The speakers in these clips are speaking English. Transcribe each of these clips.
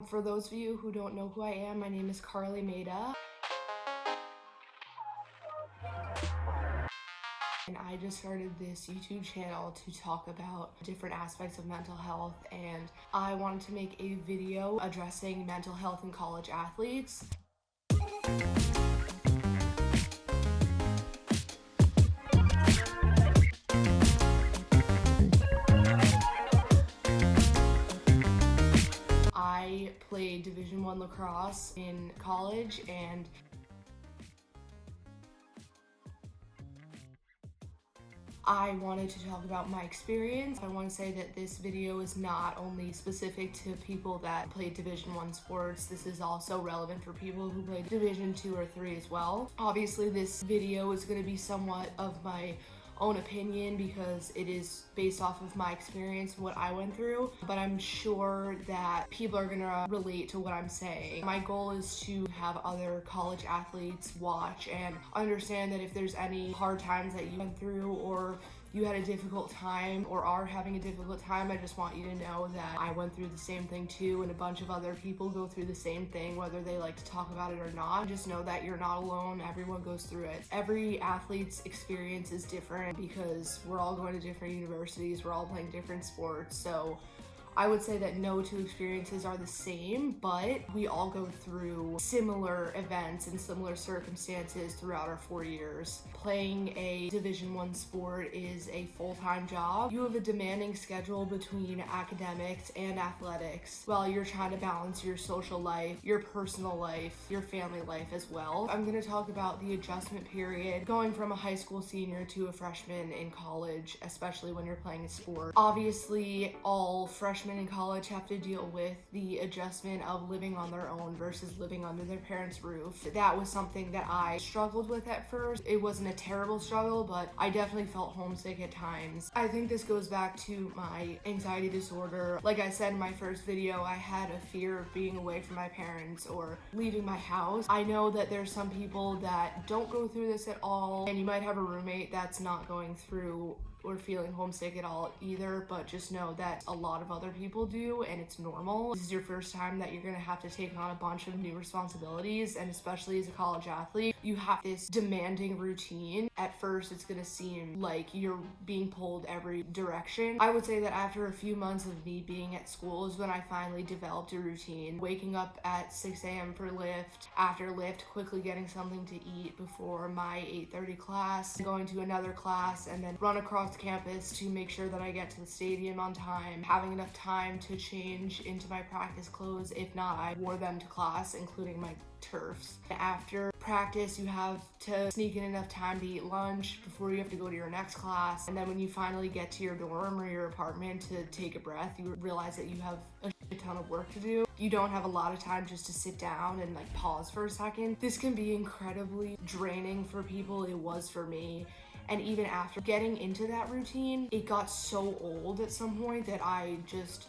For those of you who don't know who I am, my name is Carlye. And I just started this YouTube channel to talk about different aspects of mental health, and I wanted to make a video addressing mental health in college athletes. I played Division I lacrosse in college, and I wanted to talk about my experience. I want to say that this video is not only specific to people that play Division I sports. This is also relevant for people who play Division II or III as well. Obviously, this video is going to be somewhat of my own opinion because it is based off of my experience and what I went through, but I'm sure that people are gonna relate to what I'm saying. My goal is to have other college athletes watch and understand that if there's any hard times that you went through, or you had a difficult time or are having a difficult time, I just want you to know that I went through the same thing too, and a bunch of other people go through the same thing, whether they like to talk about it or not. Just know that you're not alone. Everyone goes through it. Every athlete's experience is different because we're all going to different universities, we're all playing different sports. So I would say that no two experiences are the same, but we all go through similar events and similar circumstances throughout our 4 years. Playing a Division I sport is a full-time job. You have a demanding schedule between academics and athletics while you're trying to balance your social life, your personal life, your family life as well. I'm going to talk about the adjustment period going from a high school senior to a freshman in college, especially when you're playing a sport. Obviously, all freshmen in college have to deal with the adjustment of living on their own versus living under their parents' roof. That was something that I struggled with at first. It wasn't a terrible struggle, but I definitely felt homesick at times. I think this goes back to my anxiety disorder. Like I said in my first video, I had a fear of being away from my parents or leaving my house. I know that there's some people that don't go through this at all, and you might have a roommate that's not going through or feeling homesick at all either, but just know that a lot of other people do, and it's normal. This is your first time that you're gonna have to take on a bunch of new responsibilities, and especially as a college athlete, you have this demanding routine. At first, it's gonna seem like you're being pulled every direction. I would say that after a few months of me being at school is when I finally developed a routine. Waking up at 6 a.m. for lift, after lift, quickly getting something to eat before my 8:30 class, going to another class, and then run across campus to make sure that I get to the stadium on time, having enough time to change into my practice clothes. If not, I wore them to class, including my turfs. After practice, you have to sneak in enough time to eat lunch before you have to go to your next class. And then when you finally get to your dorm or your apartment to take a breath, you realize that you have a ton of work to do. You don't have a lot of time just to sit down and like pause for a second. This can be incredibly draining for people. It was for me. And even after getting into that routine, it got so old at some point that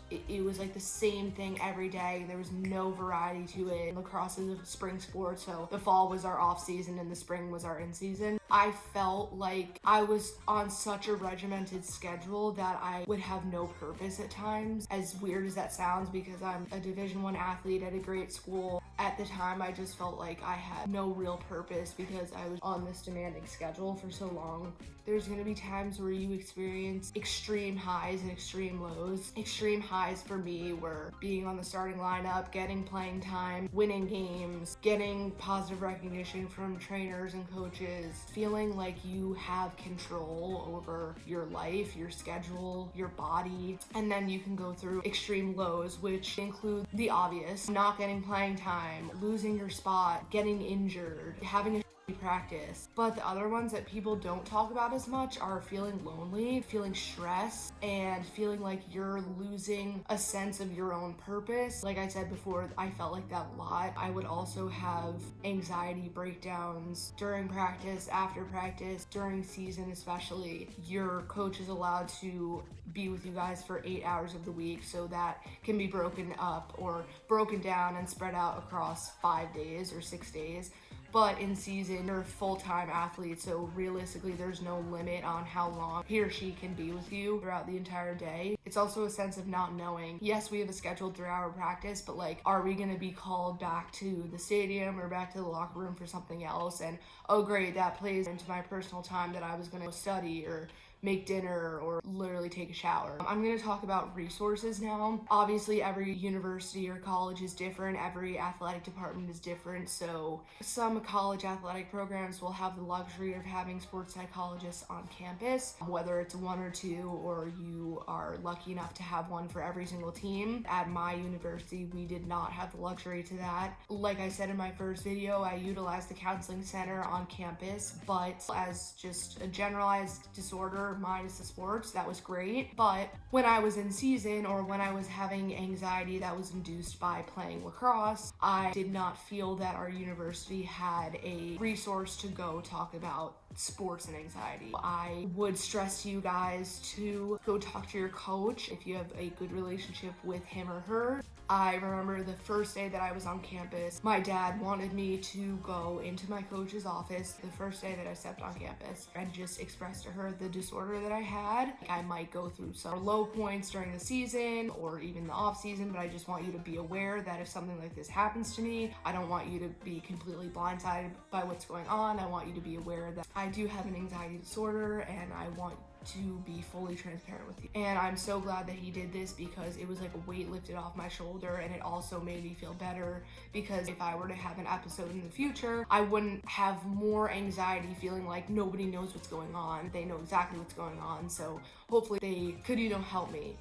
it was like the same thing every day. There was no variety to it. Lacrosse is a spring sport, so the fall was our off season and the spring was our in season. I felt like I was on such a regimented schedule that I would have no purpose at times. As weird as that sounds, because I'm a Division I athlete at a great school, at the time I just felt like I had no real purpose because I was on this demanding schedule for so long. There's gonna be times where you experience extreme highs and extreme lows. Extreme highs for me were being on the starting lineup, getting playing time, winning games, getting positive recognition from trainers and coaches, feeling like you have control over your life, your schedule, your body. And then you can go through extreme lows, which include the obvious: not getting playing time, losing your spot, getting injured, having a practice. But the other ones that people don't talk about as much are feeling lonely, feeling stressed, and feeling like you're losing a sense of your own purpose. Like I said before, I felt like that a lot. I would also have anxiety breakdowns during practice, after practice, during season especially. Your coach is allowed to be with you guys for 8 hours of the week, so that can be broken up or broken down and spread out across 5 days or 6 days. but in season, you're a full-time athlete, so realistically, there's no limit on how long he or she can be with you throughout the entire day. It's also a sense of not knowing. Yes, we have a scheduled 3-hour practice, but like, are we gonna be called back to the stadium or back to the locker room for something else? And oh great, that plays into my personal time that I was gonna study or make dinner or literally take a shower. I'm going to talk about resources now. Obviously, every university or college is different. Every athletic department is different. So some college athletic programs will have the luxury of having sports psychologists on campus, whether it's 1 or 2, or you are lucky enough to have one for every single team. At my university, we did not have the luxury to that. Like I said in my first video, I utilized the counseling center on campus, but as just a generalized disorder minus the sports, that was great. But when I was in season, or when I was having anxiety that was induced by playing lacrosse, I did not feel that our university had a resource to go talk about sports and anxiety. I would stress to you guys to go talk to your coach if you have a good relationship with him or her. I remember the first day that I was on campus, my dad wanted me to go into my coach's office the first day that I stepped on campus and just express to her the disorder that I had. I might go through some low points during the season or even the off season, but I just want you to be aware that if something like this happens to me, I don't want you to be completely blindsided by what's going on. I want you to be aware that I do have an anxiety disorder and I want to be fully transparent with you. And I'm so glad that he did this, because it was like a weight lifted off my shoulder, and it also made me feel better, because if I were to have an episode in the future, I wouldn't have more anxiety feeling like nobody knows what's going on. They know exactly what's going on, so hopefully they could, help me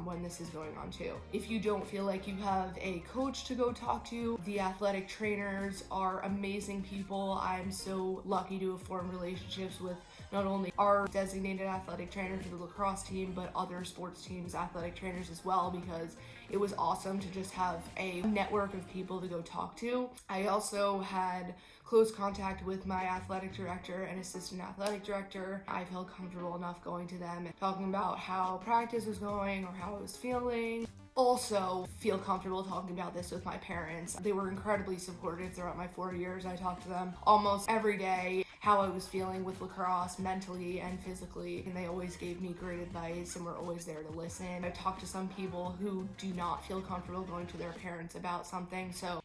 when this is going on too. If you don't feel like you have a coach to go talk to, the athletic trainers are amazing people. I'm so lucky to have formed relationships with not only our designated athletic trainer for the lacrosse team, but other sports teams' athletic trainers as well, because it was awesome to just have a network of people to go talk to. I also had close contact with my athletic director and assistant athletic director. I felt comfortable enough going to them and talking about how practice was going or how I was feeling. Also feel comfortable talking about this with my parents. They were incredibly supportive throughout my 4 years. I talked to them almost every day how I was feeling with lacrosse mentally and physically, and they always gave me great advice and were always there to listen. I've talked to some people who do not feel comfortable going to their parents about something, so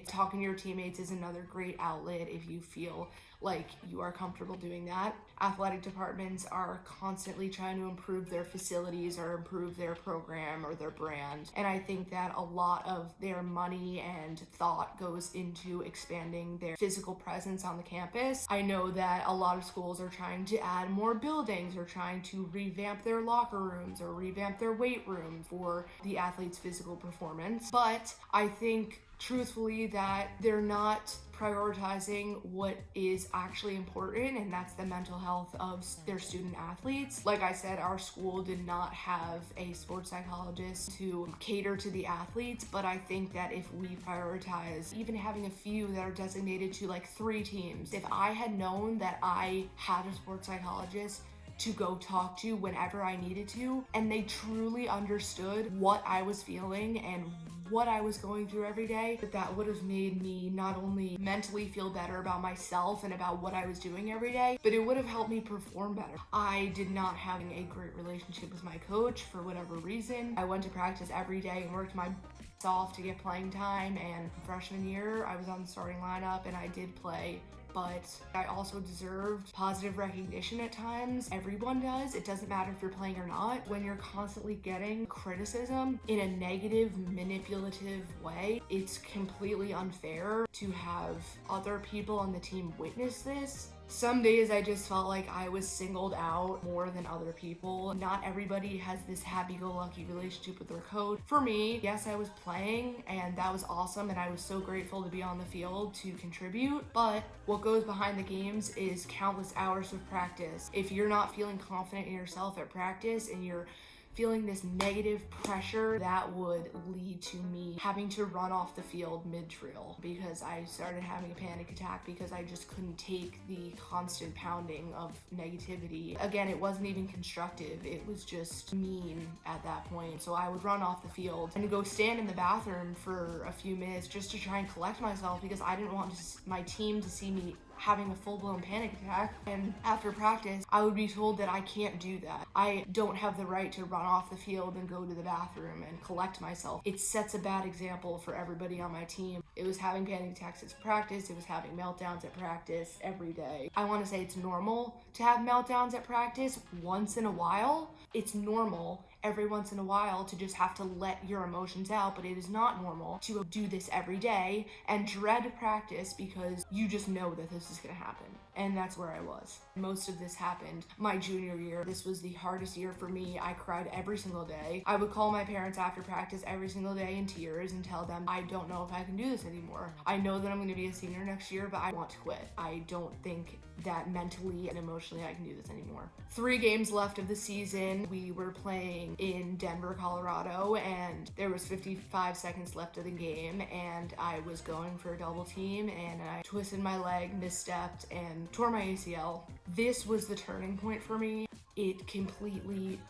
talking to your teammates is another great outlet if you feel like you are comfortable doing that. Athletic departments are constantly trying to improve their facilities or improve their program or their brand, and I think that a lot of their money and thought goes into expanding their physical presence on the campus. I know that a lot of schools are trying to add more buildings or trying to revamp their locker rooms or revamp their weight room for the athlete's physical performance, but I think truthfully that they're not prioritizing what is actually important, and that's the mental health of their student athletes. Like I said, our school did not have a sports psychologist to cater to the athletes, but I think that if we prioritize even having a few that are designated to like 3 teams, if I had known that I had a sports psychologist to go talk to whenever I needed to, and they truly understood what I was feeling and what I was going through every day, that would have made me not only mentally feel better about myself and about what I was doing every day, but it would have helped me perform better. I did not have a great relationship with my coach for whatever reason. I went to practice every day and worked my ass off to get playing time, and freshman year I was on the starting lineup and I did play, but I also deserved positive recognition at times. Everyone does. It doesn't matter if you're playing or not. When you're constantly getting criticism in a negative, manipulative way, it's completely unfair to have other people on the team witness this. Some days I just felt like I was singled out more than other people. Not everybody has this happy-go-lucky relationship with their coach. For me, yes, I was playing and that was awesome, and I was so grateful to be on the field to contribute, but what goes behind the games is countless hours of practice. If you're not feeling confident in yourself at practice and you're feeling this negative pressure that would lead to me having to run off the field mid-drill because I started having a panic attack because I just couldn't take the constant pounding of negativity. Again, it wasn't even constructive. It was just mean at that point. So I would run off the field and go stand in the bathroom for a few minutes just to try and collect myself because I didn't want my team to see me having a full-blown panic attack. And after practice, I would be told that I can't do that. I don't have the right to run off the field and go to the bathroom and collect myself. It sets a bad example for everybody on my team. It was having panic attacks at practice. It was having meltdowns at practice every day. I want to say it's normal to have meltdowns at practice once in a while. It's normal every once in a while to just have to let your emotions out, but it is not normal to do this every day and dread practice because you just know that this is gonna happen. And that's where I was. Most of this happened my junior year. This was the hardest year for me. I cried every single day. I would call my parents after practice every single day in tears and tell them, I don't know if I can do this anymore. I know that I'm gonna be a senior next year, but I want to quit. I don't think that mentally and emotionally I can do this anymore. 3 games left of the season. We were playing in Denver, Colorado, and there was 55 seconds left of the game, and I was going for a double team, and I twisted my leg, misstepped, and tore my ACL. This was the turning point for me. It completely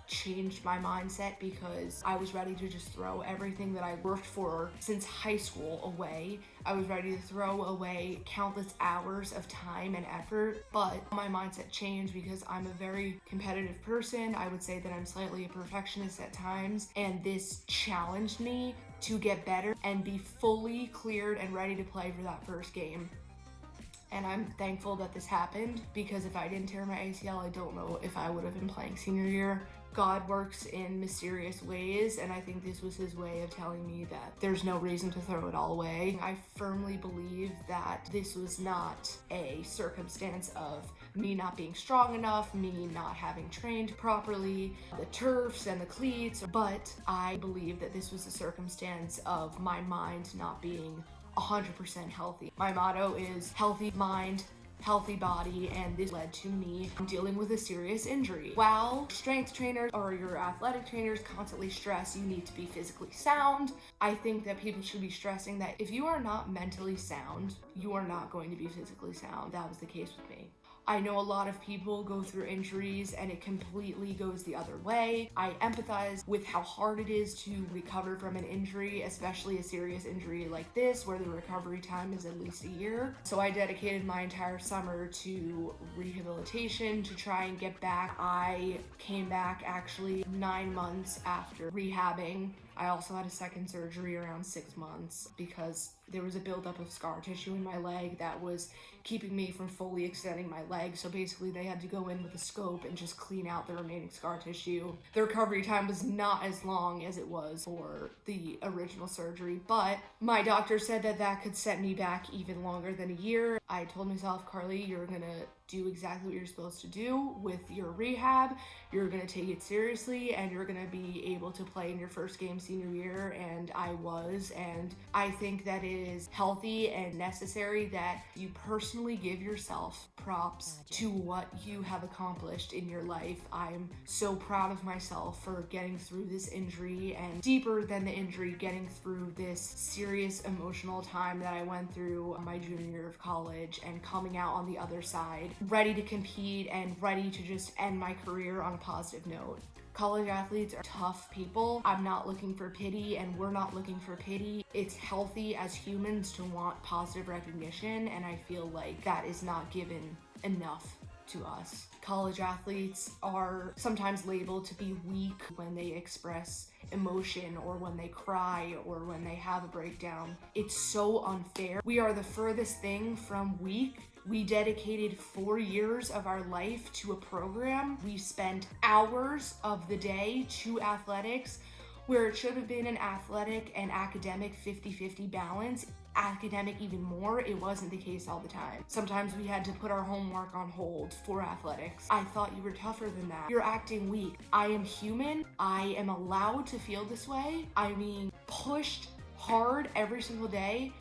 changed my mindset because I was ready to just throw everything that I worked for since high school away. I was ready to throw away countless hours of time and effort, but my mindset changed because I'm a very competitive person. I would say that I'm slightly a perfectionist at times, and this challenged me to get better and be fully cleared and ready to play for that first game. And I'm thankful that this happened because if I didn't tear my ACL, I don't know if I would have been playing senior year. God works in mysterious ways, and I think this was his way of telling me that there's no reason to throw it all away. I firmly believe that this was not a circumstance of me not being strong enough, me not having trained properly, the turfs and the cleats, but I believe that this was a circumstance of my mind not being 100% healthy. My motto is healthy mind, healthy body, and this led to me dealing with a serious injury. While strength trainers or your athletic trainers constantly stress you need to be physically sound, I think that people should be stressing that if you are not mentally sound, you are not going to be physically sound. That was the case with me. I know a lot of people go through injuries and it completely goes the other way. I empathize with how hard it is to recover from an injury, especially a serious injury like this, where the recovery time is at least a year. So I dedicated my entire summer to rehabilitation to try and get back. I came back actually 9 months after rehabbing. I also had a second surgery around 6 months because there was a buildup of scar tissue in my leg that was keeping me from fully extending my leg. So basically they had to go in with a scope and just clean out the remaining scar tissue. The recovery time was not as long as it was for the original surgery, but my doctor said that that could set me back even longer than a year. I told myself, Carlye, you're gonna do exactly what you're supposed to do with your rehab. You're gonna take it seriously and you're gonna be able to play in your first game senior year. And I was, and I think that it is healthy and necessary that you personally give yourself props to what you have accomplished in your life. I'm so proud of myself for getting through this injury, and deeper than the injury, getting through this serious emotional time that I went through my junior year of college and coming out on the other side ready to compete and ready to just end my career on a positive note. College athletes are tough people. I'm not looking for pity, and we're not looking for pity. It's healthy as humans to want positive recognition, and I feel like that is not given enough to us. College athletes are sometimes labeled to be weak when they express emotion or when they cry or when they have a breakdown. It's so unfair. We are the furthest thing from weak. We dedicated 4 years of our life to a program. We spent hours of the day to athletics, where it should have been an athletic and academic 50-50 balance. Academic even more, it wasn't the case all the time. Sometimes we had to put our homework on hold for athletics. I thought you were tougher than that. You're acting weak. I am human. I am allowed to feel this way. I mean, pushed hard every single day.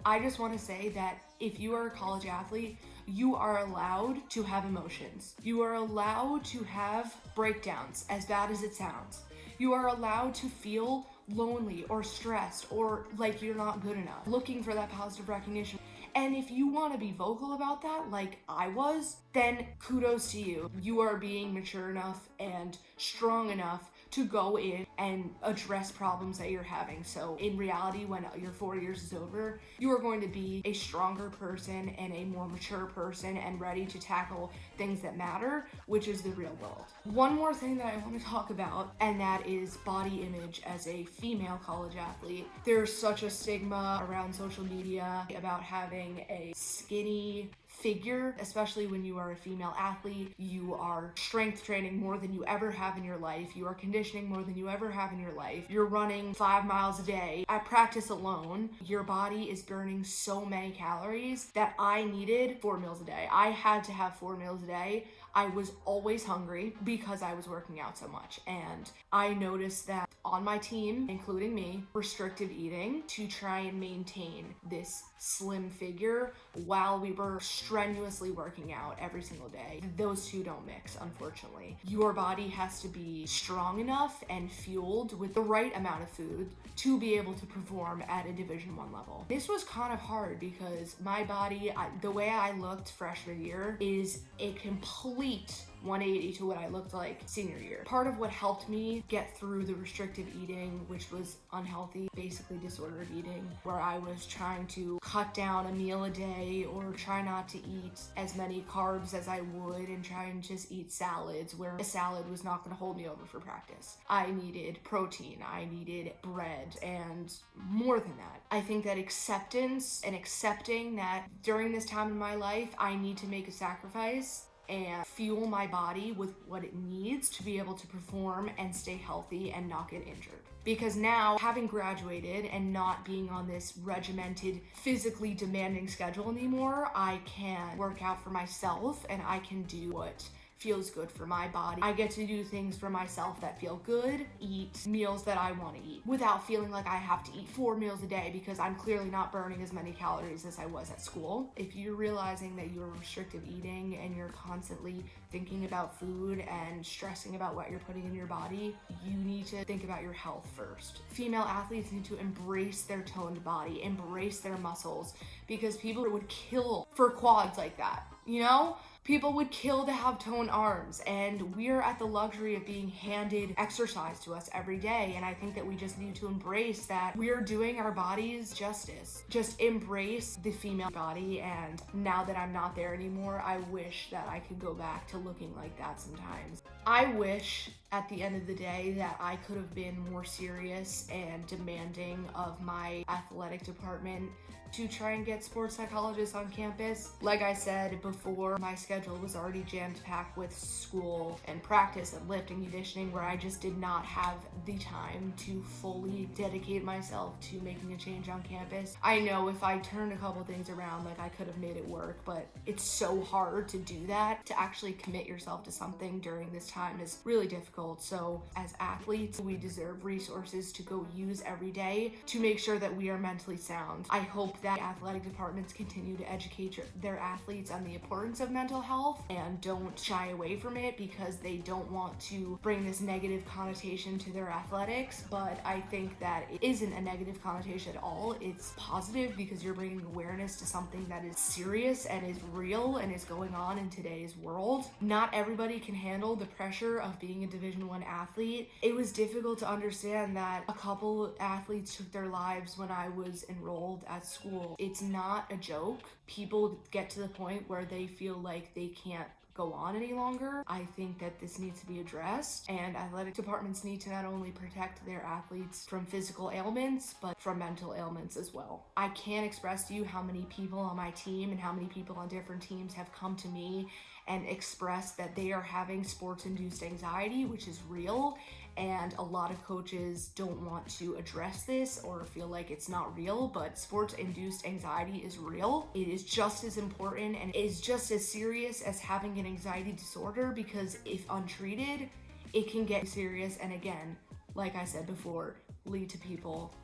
I just want to say that if you are a college athlete, You are allowed to have emotions. You are allowed to have breakdowns, as bad as it sounds. You are allowed to feel lonely or stressed or like you're not good enough, looking for that positive recognition. And if you want to be vocal about that, like I was, then kudos to you. You are being mature enough and strong enough to go in and address problems that you're having. So in reality, when your 4 years is over, you are going to be a stronger person and a more mature person and ready to tackle things that matter, which is the real world. One more thing that I want to talk about, and that is body image as a female college athlete. There's such a stigma around social media about having a skinny figure, especially when you are a female athlete. You are strength training more than you ever have in your life. You are conditioning more than you ever have in your life. You're running 5 miles a day. At practice alone, your body is burning so many calories that I needed 4 meals a day. I had to have 4 meals a day. I was always hungry because I was working out so much. And I noticed that on my team, including me, restrictive eating to try and maintain this slim figure while we were strenuously working out every single day. Those two don't mix, unfortunately. Your body has to be strong enough and fueled with the right amount of food to be able to perform at a Division I level. This was kind of hard because my body, the way I looked freshman year is a complete 180 to what I looked like senior year. Part of what helped me get through the restrictive eating, which was unhealthy, basically disordered eating, where I was trying to cut down a meal a day or try not to eat as many carbs as I would and try and just eat salads, where a salad was not going to hold me over for practice. I needed protein, I needed bread, and more than that. I think that acceptance and accepting that during this time in my life, I need to make a sacrifice and fuel my body with what it needs to be able to perform and stay healthy and not get injured. Because now, having graduated and not being on this regimented, physically demanding schedule anymore, I can work out for myself and I can do what feels good for my body. I get to do things for myself that feel good, eat meals that I want to eat without feeling like I have to eat 4 meals a day because I'm clearly not burning as many calories as I was at school. If you're realizing that you're restrictive eating and you're constantly thinking about food and stressing about what you're putting in your body, you need to think about your health first. Female athletes need to embrace their toned body, embrace their muscles, because people would kill for quads like that, you know? People would kill to have toned arms, and we're at the luxury of being handed exercise to us every day. And I think that we just need to embrace that we're doing our bodies justice. Just embrace the female body. And now that I'm not there anymore, I wish that I could go back to looking like that sometimes. I wish at the end of the day that I could have been more serious and demanding of my athletic department to try and get sports psychologists on campus. Like I said before, my schedule was already jammed packed with school and practice and lift and conditioning, where I just did not have the time to fully dedicate myself to making a change on campus. I know if I turned a couple things around, like I could have made it work, but it's so hard to do that. To actually commit yourself to something during this time is really difficult. So as athletes, we deserve resources to go use every day to make sure that we are mentally sound. I hope that athletic departments continue to educate their athletes on the importance of mental health and don't shy away from it because they don't want to bring this negative connotation to their athletics. But I think that it isn't a negative connotation at all. It's positive because you're bringing awareness to something that is serious and is real and is going on in today's world. Not everybody can handle the pressure of being a Division I athlete. It was difficult to understand that a couple athletes took their lives when I was enrolled at school. It's not a joke. People get to the point where they feel like they can't go on any longer. I think that this needs to be addressed, and athletic departments need to not only protect their athletes from physical ailments, but from mental ailments as well. I can't express to you how many people on my team and how many people on different teams have come to me and expressed that they are having sports-induced anxiety, which is real. And a lot of coaches don't want to address this or feel like it's not real, but sports-induced anxiety is real. It is just as important and is just as serious as having an anxiety disorder, because if untreated, it can get serious and, again, like I said before, lead to people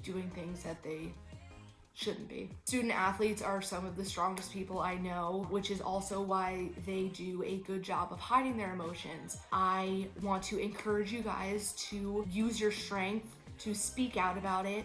doing things that they shouldn't be. Student athletes are some of the strongest people I know, which is also why they do a good job of hiding their emotions. I want to encourage you guys to use your strength to speak out about it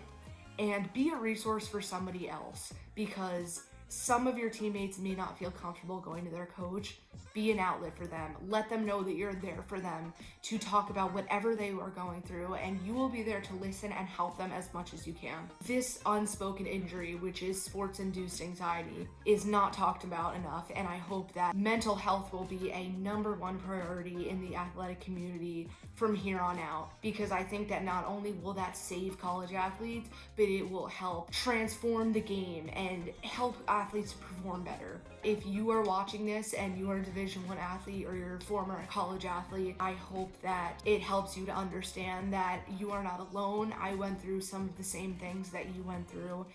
and be a resource for somebody else, because some of your teammates may not feel comfortable going to their coach. Be an outlet for them. Let them know that you're there for them to talk about whatever they are going through, and you will be there to listen and help them as much as you can. This unspoken injury, which is sports-induced anxiety, is not talked about enough, and I hope that mental health will be a #1 priority in the athletic community from here on out, because I think that not only will that save college athletes, but it will help transform the game and help athletes to perform better. If you are watching this and you are a Division I athlete or you're a former college athlete, I hope that it helps you to understand that you are not alone. I went through some of the same things that you went through.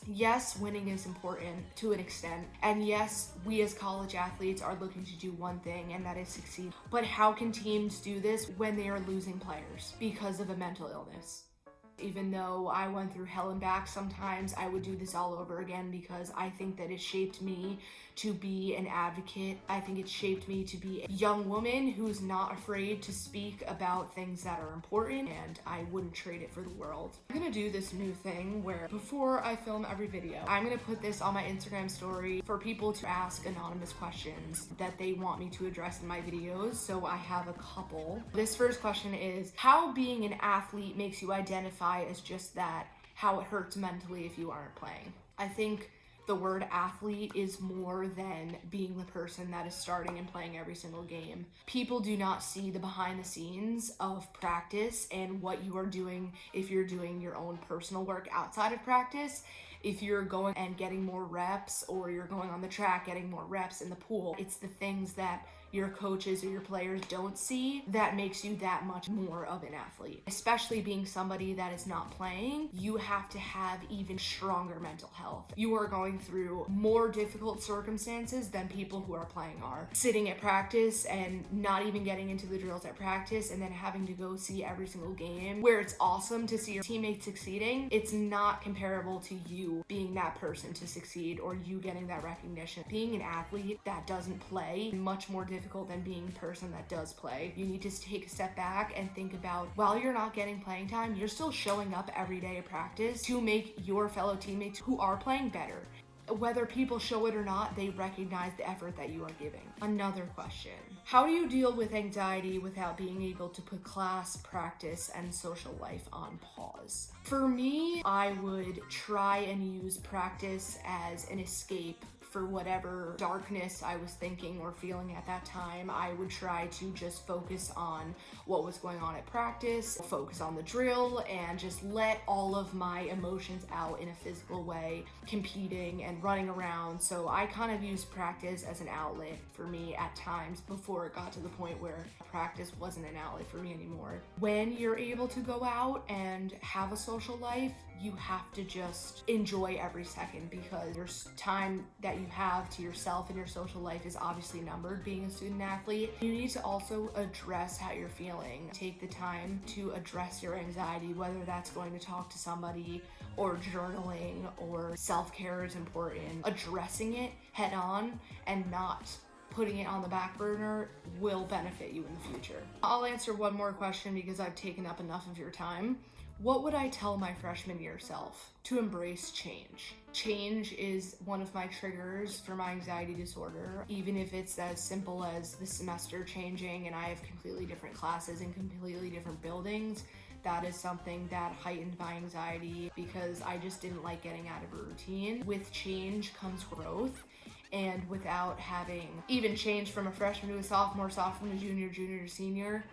Yes, winning is important to an extent. And yes, we as college athletes are looking to do one thing, and that is succeed. But how can teams do this when they are losing players because of a mental illness? Even though I went through hell and back sometimes, I would do this all over again, because I think that it shaped me to be an advocate. I think it shaped me to be a young woman who's not afraid to speak about things that are important, and I wouldn't trade it for the world. I'm gonna do this new thing where before I film every video, I'm gonna put this on my Instagram story for people to ask anonymous questions that they want me to address in my videos. So I have a couple. This first question is, how being an athlete makes you identify as just that, how it hurts mentally if you aren't playing. I think the word athlete is more than being the person that is starting and playing every single game. People do not see the behind the scenes of practice and what you are doing if you're doing your own personal work outside of practice. If you're going and getting more reps, or you're going on the track getting more reps in the pool, it's the things that your coaches or your players don't see that makes you that much more of an athlete. Especially being somebody that is not playing, you have to have even stronger mental health. You are going through more difficult circumstances than people who are playing are. Sitting at practice and not even getting into the drills at practice, and then having to go see every single game where it's awesome to see your teammates succeeding. It's not comparable to you being that person to succeed, or you getting that recognition. Being an athlete that doesn't play is much more difficult than being a person that does play. You need to take a step back and think about, while you're not getting playing time, you're still showing up every day at practice to make your fellow teammates who are playing better. Whether people show it or not, they recognize the effort that you are giving. Another question. How do you deal with anxiety without being able to put class, practice, and social life on pause? For me, I would try and use practice as an escape for whatever darkness I was thinking or feeling at that time. I would try to just focus on what was going on at practice, focus on the drill, and just let all of my emotions out in a physical way, competing and running around. So I kind of used practice as an outlet for me at times before it got to the point where practice wasn't an outlet for me anymore. When you're able to go out and have a social life, you have to just enjoy every second, because your time that you have to yourself and your social life is obviously numbered being a student athlete. You need to also address how you're feeling. Take the time to address your anxiety, whether that's going to talk to somebody or journaling, or self-care is important. Addressing it head on and not putting it on the back burner will benefit you in the future. I'll answer one more question because I've taken up enough of your time. What would I tell my freshman year self? To embrace change. Change is one of my triggers for my anxiety disorder, even if it's as simple as the semester changing and I have completely different classes in completely different buildings. That is something that heightened my anxiety because I just didn't like getting out of a routine. With change comes growth. And without having even changed from a freshman to a sophomore, sophomore to junior, junior to senior,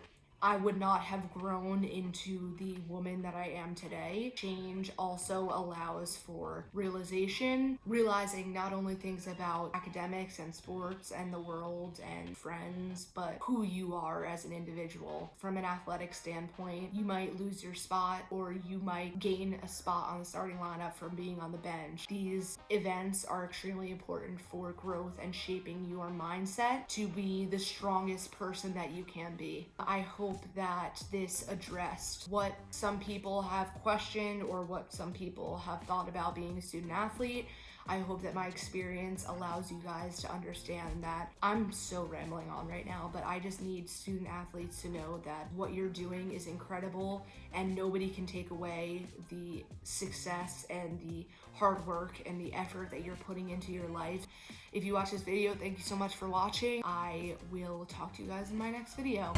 I would not have grown into the woman that I am today. Change also allows for realization, realizing not only things about academics and sports and the world and friends, but who you are as an individual. From an athletic standpoint, you might lose your spot or you might gain a spot on the starting lineup from being on the bench. These events are extremely important for growth and shaping your mindset to be the strongest person that you can be. I hope hope that this addressed what some people have questioned or what some people have thought about being a student athlete. I hope that my experience allows you guys to understand that I'm so rambling on right now, but I just need student athletes to know that what you're doing is incredible and nobody can take away the success and the hard work and the effort that you're putting into your life. If you watch this video, thank you so much for watching. I will talk to you guys in my next video.